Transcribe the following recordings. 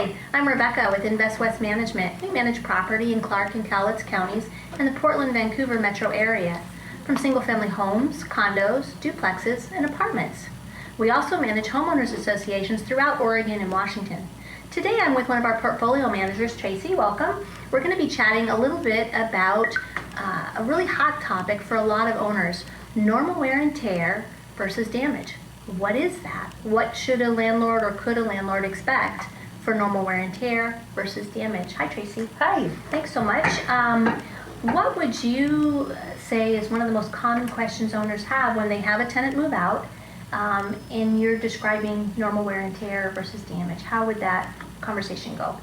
Hi, I'm Rebecca with Invest West Management. We manage property in Clark and Cowlitz counties and the Portland-Vancouver metro area, from single-family homes, condos, duplexes, and apartments. We also manage homeowners associations throughout Oregon and Washington. Today I'm with one of our portfolio managers, Tracy. Welcome. We're going to be chatting a little bit about a really hot topic for a lot of owners: normal wear and tear versus damage. What is that? What should a landlord or could a landlord expect for normal wear and tear versus damage? Hi, Tracy. Hi. Thanks so much. What would you say is one of the most common questions owners have when they have a tenant move out and you're describing normal wear and tear versus damage? How would that conversation go?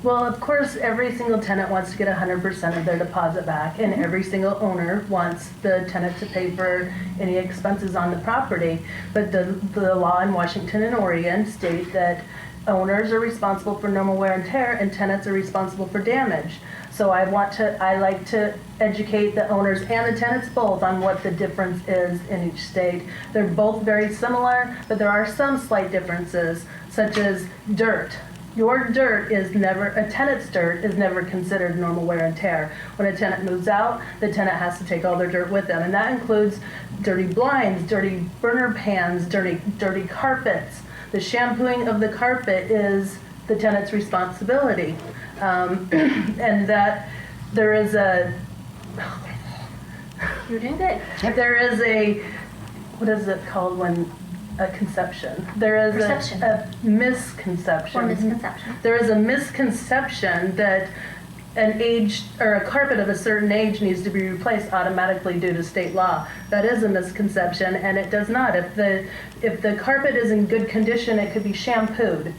Well, of course, every single tenant wants to get 100% of their deposit back, and every single owner wants the tenant to pay for any expenses on the property. But the law in Washington and Oregon state that owners are responsible for normal wear and tear, and tenants are responsible for damage. So I like to educate the owners and the tenants both on what the difference is in each state. They're both very similar, but there are some slight differences, such as dirt. Your dirt is never, a tenant's dirt is never considered normal wear and tear. When a tenant moves out, the tenant has to take all their dirt with them, and that includes dirty blinds, dirty burner pans, dirty carpets. The shampooing of the carpet is the tenant's responsibility. And that there is a... You're doing good. There is a, what is it called when... a conception. There is a misconception. Or misconception. There is a misconception that an age or a carpet of a certain age needs to be replaced automatically due to state law. That is a misconception, and it does not. If the carpet is in good condition, it could be shampooed.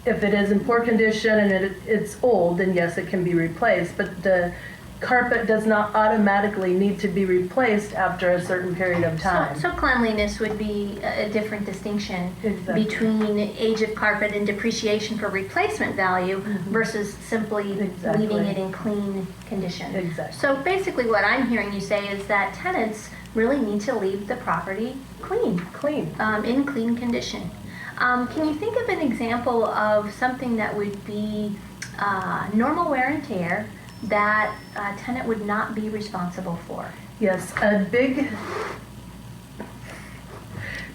If it is in poor condition and it's old, then yes, it can be replaced. But the carpet does not automatically need to be replaced after a certain period of time. So cleanliness would be a different distinction Exactly. between age of carpet and depreciation for replacement value versus simply leaving it in clean condition. Exactly. So basically what I'm hearing you say is that tenants really need to leave the property clean. In clean condition. Can you think of an example of something that would be normal wear and tear that a tenant would not be responsible for? Yes, a big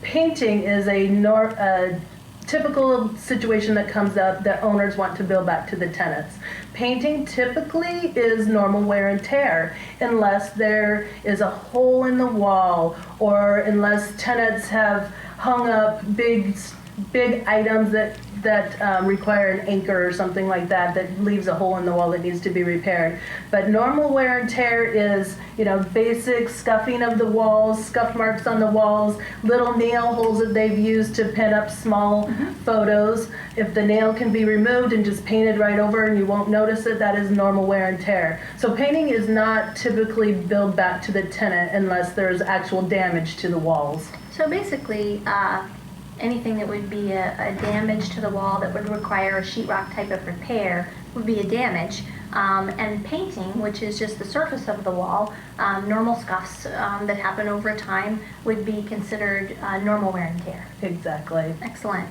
painting is a typical situation that comes up that owners want to bill back to the tenants. Painting typically is normal wear and tear unless there is a hole in the wall or unless tenants have hung up big items that require an anchor or something like that leaves a hole in the wall that needs to be repaired. But normal wear and tear is, basic scuffing of the walls, scuff marks on the walls, little nail holes that they've used to pin up small photos. If the nail can be removed and just painted right over and you won't notice it, that is normal wear and tear. So painting is not typically billed back to the tenant unless there's actual damage to the walls. So basically, anything that would be a damage to the wall that would require a sheetrock type of repair would be a damage. And painting, which is just the surface of the wall, normal scuffs that happen over time would be considered normal wear and tear. Exactly. Excellent.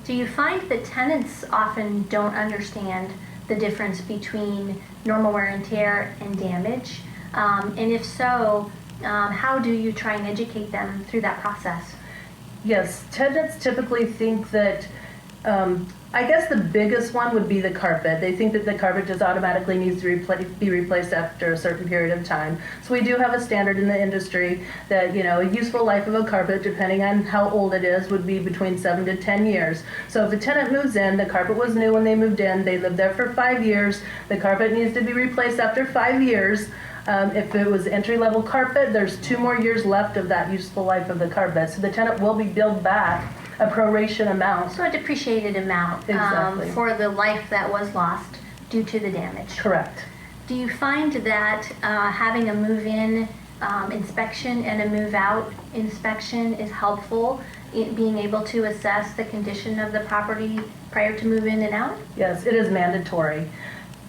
Do you find that tenants often don't understand the difference between normal wear and tear and damage? And if so, how do you try and educate them through that process? Yes, tenants typically think that, I guess the biggest one would be the carpet. They think that the carpet just automatically needs to be replaced after a certain period of time. So we do have a standard in the industry that, a useful life of a carpet, depending on how old it is, would be between 7 to 10 years. So if a tenant moves in, the carpet was new when they moved in, they lived there for 5 years, the carpet needs to be replaced after 5 years. If it was entry-level carpet, there's 2 more years left of that useful life of the carpet. So the tenant will be billed back a proration amount. So a depreciated amount for the life that was lost due to the damage. Correct. Do you find that having a move-in inspection and a move-out inspection is helpful in being able to assess the condition of the property prior to move-in and out? Yes, it is mandatory.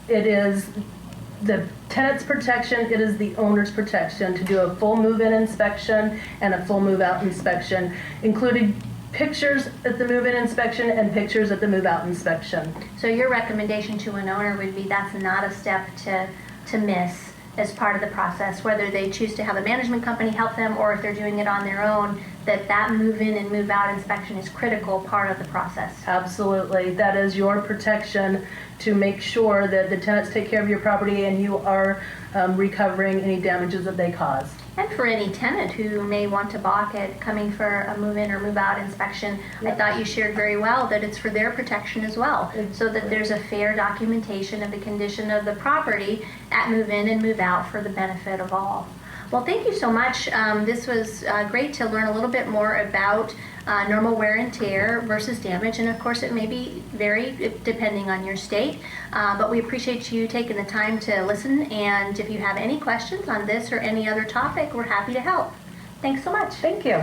It is the tenant's protection, it is the owner's protection to do a full move-in inspection and a full move-out inspection, including pictures at the move-in inspection and pictures at the move-out inspection. So your recommendation to an owner would be that's not a step to miss as part of the process, whether they choose to have a management company help them or if they're doing it on their own, that move-in and move-out inspection is critical part of the process. Absolutely. That is your protection to make sure that the tenants take care of your property and you are recovering any damages that they cause. And for any tenant who may want to balk at coming for a move-in or move-out inspection, I thought you shared very well that it's for their protection as well, so that there's a fair documentation of the condition of the property at move-in and move-out for the benefit of all. Well, thank you so much. This was great to learn a little bit more about normal wear and tear versus damage, and of course it may be vary depending on your state, but we appreciate you taking the time to listen, and if you have any questions on this or any other topic, we're happy to help. Thanks so much. Thank you.